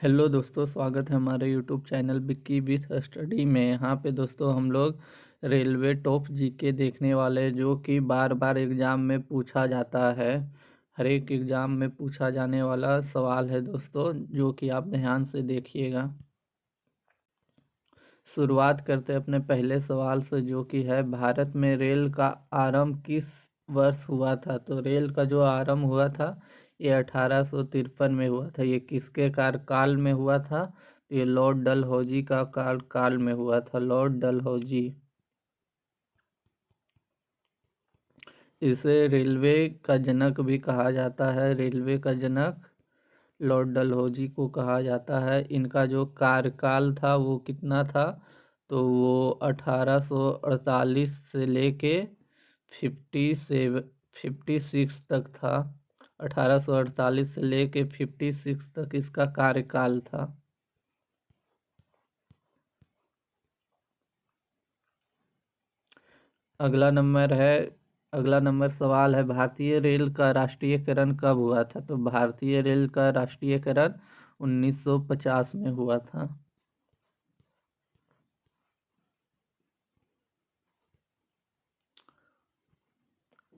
Hello दोस्तों, स्वागत है हमारे YouTube channel Vicky with study में। यहाँ पे दोस्तों हम लोग रेलवे टॉप जीके देखने वाले हैं, जो कि बार बार एग्ज़ाम में पूछा जाता है। हर एक एग्ज़ाम में पूछा जाने वाला सवाल है दोस्तों, जो कि आप ध्यान से देखिएगा। शुरुआत करते हैं अपने पहले सवाल से, जो कि है भारत में रेल का आरंभ किस वर्ष हुआ था। तो रेल का जो आरंभ हुआ था ये 1853 में हुआ था। ये किसके कार्यकाल में हुआ था? तो ये लॉर्ड डलहौजी का कार्यकाल में हुआ था। लॉर्ड डलहौजी, इसे रेलवे का जनक भी कहा जाता है। रेलवे का जनक लॉर्ड डलहौजी को कहा जाता है। इनका जो कार्यकाल था वो कितना था? तो वो 1848 से लेके 56 तक था। 1848 से लेके 56 तक इसका कार्यकाल था। अगला नंबर सवाल है, भारतीय रेल का राष्ट्रीयकरण कब हुआ था? तो भारतीय रेल का राष्ट्रीयकरण 1950 में हुआ था।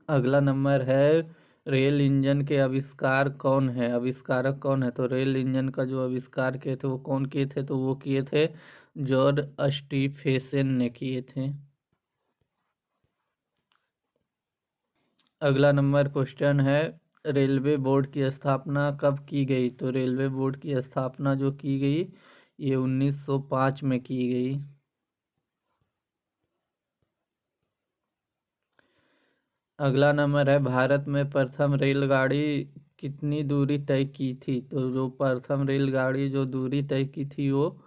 अगला नंबर है, रेल इंजन के आविष्कारक कौन है? तो रेल इंजन का जो आविष्कार किए थे वो कौन किए थे? तो वो किए थे जॉर्ज स्टीफेसन ने किए थे। अगला नंबर क्वेश्चन है, रेलवे बोर्ड की स्थापना कब की गई? तो रेलवे बोर्ड की स्थापना जो की गई ये 1905 में की गई। अगला नंबर है, भारत में प्रथम रेलगाड़ी कितनी दूरी तय की थी? तो जो प्रथम रेलगाड़ी जो दूरी तय की थी वो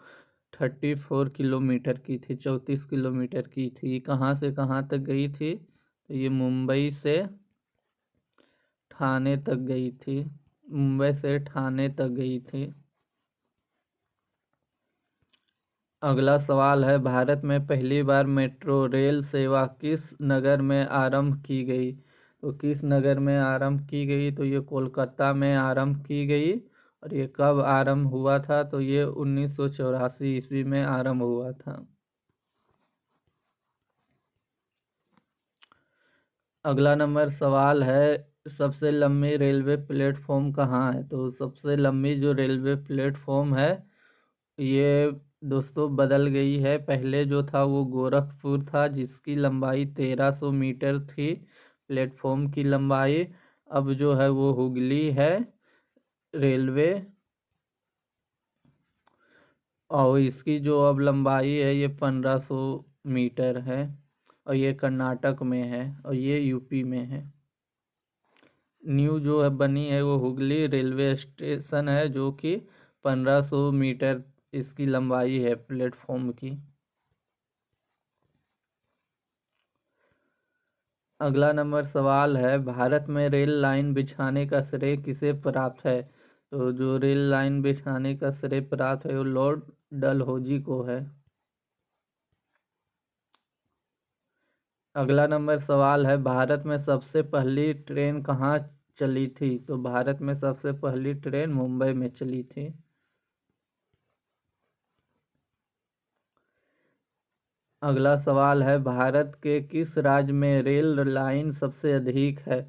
34 किलोमीटर की थी, 34 किलोमीटर की थी। कहाँ से कहाँ तक गई थी? तो ये मुंबई से ठाणे तक गई थी। मुंबई से ठाणे तक गई थी। अगला सवाल है, भारत में पहली बार मेट्रो रेल सेवा किस नगर में आरंभ की गई? तो किस नगर में आरंभ की गई? तो ये कोलकाता में आरंभ की गई। और ये कब आरंभ हुआ था? तो ये 1984 ईस्वी में आरंभ हुआ था। अगला नंबर सवाल है, सबसे लंबी रेलवे प्लेटफॉर्म कहाँ है? तो सबसे लंबी जो रेलवे प्लेटफॉर्म है ये दोस्तों बदल गई है। पहले जो था वो गोरखपुर था, जिसकी लंबाई 1300 मीटर थी प्लेटफॉर्म की लंबाई। अब जो है वो हुगली है रेलवे, और इसकी जो अब लंबाई है ये 1500 मीटर है। और ये कर्नाटक में है और ये यूपी में है। न्यू जो है बनी है वो हुगली रेलवे स्टेशन है, जो कि 1500 मीटर इसकी लंबाई है प्लेटफॉर्म की। अगला नंबर सवाल है, भारत में रेल लाइन बिछाने का श्रेय किसे प्राप्त है? तो जो रेल लाइन बिछाने का श्रेय प्राप्त है वो लॉर्ड डलहौजी को है। अगला नंबर सवाल है, भारत में सबसे पहली ट्रेन कहाँ चली थी? तो भारत में सबसे पहली ट्रेन मुंबई में चली थी। अगला सवाल है, भारत के किस राज्य में रेल लाइन सबसे अधिक है?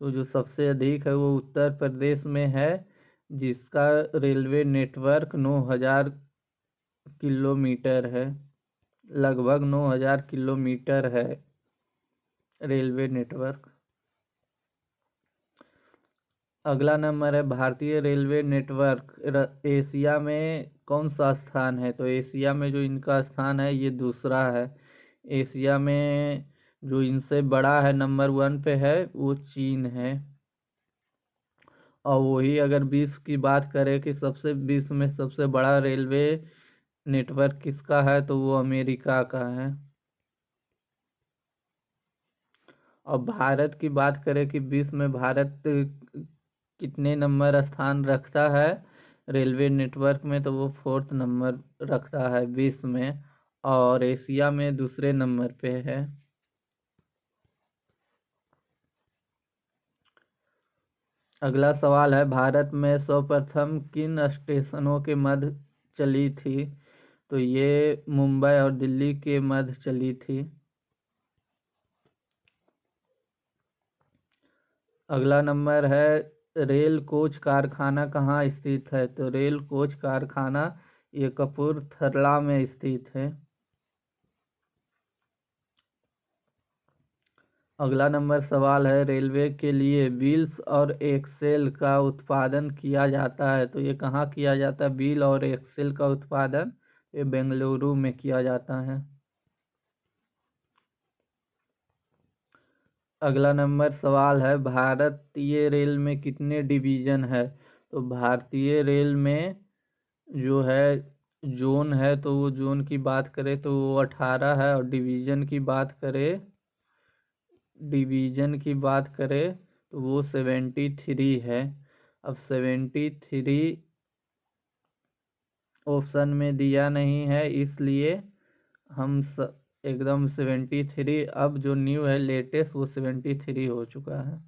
तो जो सबसे अधिक है वो उत्तर प्रदेश में है, जिसका रेलवे नेटवर्क 9000 किलोमीटर है। लगभग 9000 किलोमीटर है रेलवे नेटवर्क। अगला नंबर है, भारतीय रेलवे नेटवर्क एशिया में कौन सा स्थान है? तो एशिया में जो इनका स्थान है ये दूसरा है। एशिया में जो इनसे बड़ा है, नंबर 1 पे है, वो चीन है। और वही अगर विश्व की बात करें कि विश्व में सबसे बड़ा रेलवे नेटवर्क किसका है, तो वो अमेरिका का है। और भारत की बात करें कि विश्व में भारत कितने नंबर स्थान रखता है रेलवे नेटवर्क में, तो वो 4th नंबर रखता है विश्व में। और एशिया में दूसरे नंबर पे है। अगला सवाल है, भारत में सर्वप्रथम किन स्टेशनों के मध्य चली थी? तो ये मुंबई और दिल्ली के मध्य चली थी। अगला नंबर है, रेल कोच कारखाना कहाँ स्थित है? तो रेल कोच कारखाना ये कपूरथला में स्थित है। अगला नंबर सवाल है, रेलवे के लिए व्हील्स और एक्सेल का उत्पादन किया जाता है, तो ये कहाँ किया जाता है? व्हील और एक्सेल का उत्पादन ये बेंगलुरु में किया जाता है। अगला नंबर सवाल है, भारतीय रेल में कितने डिवीजन है? तो भारतीय रेल में जो है जोन है, तो वो जोन की बात करें तो वो 18 है, और डिवीजन की बात करें तो वो 73 है। अब 73 ऑप्शन में दिया नहीं है, इसलिए हम एकदम 73, अब जो न्यू है लेटेस्ट वो 73 हो चुका है।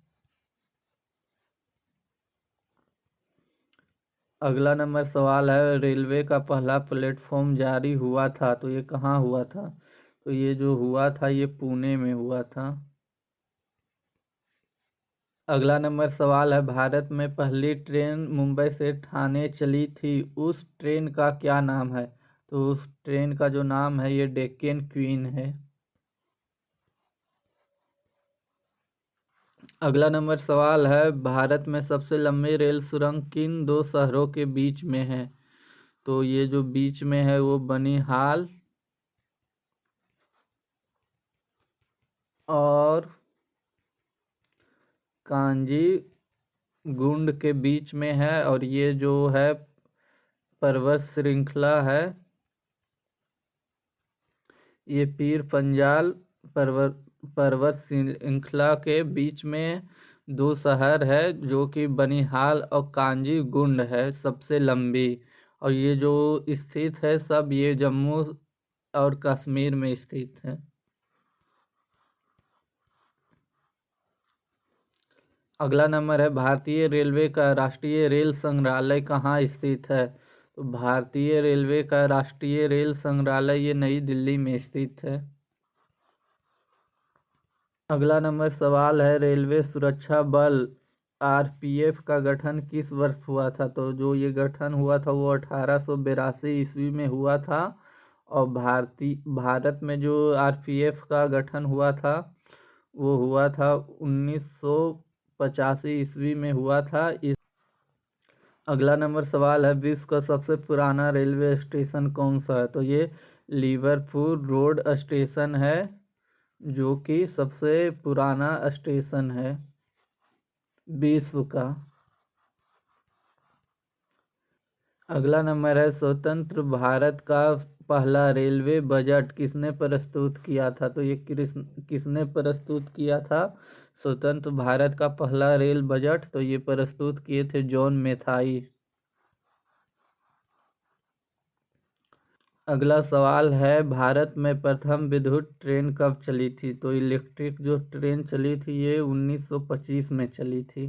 अगला नंबर सवाल है, रेलवे का पहला प्लेटफॉर्म जारी हुआ था, तो ये कहाँ हुआ था? तो ये जो हुआ था ये पुणे में हुआ था। अगला नंबर सवाल है, भारत में पहली ट्रेन मुंबई से ठाणे चली थी, उस ट्रेन का क्या नाम है? तो उस ट्रेन का जो नाम है ये डेक्कन क्वीन है। अगला नंबर सवाल है, भारत में सबसे लंबी रेल सुरंग किन दो शहरों के बीच में है? तो ये जो बीच में है वो बनिहाल और कांजी गुंड के बीच में है, और ये जो है पर्वत श्रृंखला है, ये पीर पंजाल पर्वत श्रृंखला के बीच में दो शहर है, जो कि बनिहाल और कांजी गुंड है सबसे लंबी, और ये जो स्थित है सब ये जम्मू और कश्मीर में स्थित है। अगला नंबर है, भारतीय रेलवे का राष्ट्रीय रेल संग्रहालय कहाँ स्थित है? तो भारतीय रेलवे का राष्ट्रीय रेल संग्रहालय ये नई दिल्ली में स्थित है। अगला नंबर सवाल है, रेलवे सुरक्षा बल आरपीएफ का गठन किस वर्ष हुआ था? तो जो ये गठन हुआ था वो 1882 ईस्वी में हुआ था, और भारत में जो आरपीएफ का गठन हुआ था वो हुआ था 1985 ईस्वी में हुआ था। अगला नंबर सवाल है, विश्व का सबसे पुराना रेलवे स्टेशन कौन सा है? तो ये लिवरपूल रोड स्टेशन है, जो कि सबसे पुराना स्टेशन है विश्व का। अगला नंबर है, स्वतंत्र भारत का पहला रेलवे बजट किसने प्रस्तुत किया था? तो ये किसने प्रस्तुत किया था स्वतंत्र भारत का पहला रेल बजट? तो ये प्रस्तुत किए थे जॉन मेथाई। अगला सवाल है, भारत में प्रथम विद्युत ट्रेन कब चली थी? तो इलेक्ट्रिक जो ट्रेन चली थी ये 1925 में चली थी।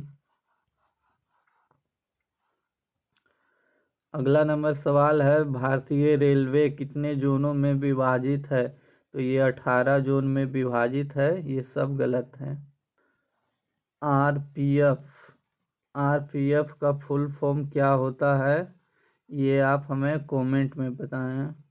अगला नंबर सवाल है, भारतीय रेलवे कितने जोनों में विभाजित है? तो ये 18 जोन में विभाजित है, ये सब गलत है। आरपीएफ आरपीएफ का फुल फॉर्म क्या होता है? ये आप हमें कमेंट में बताएं।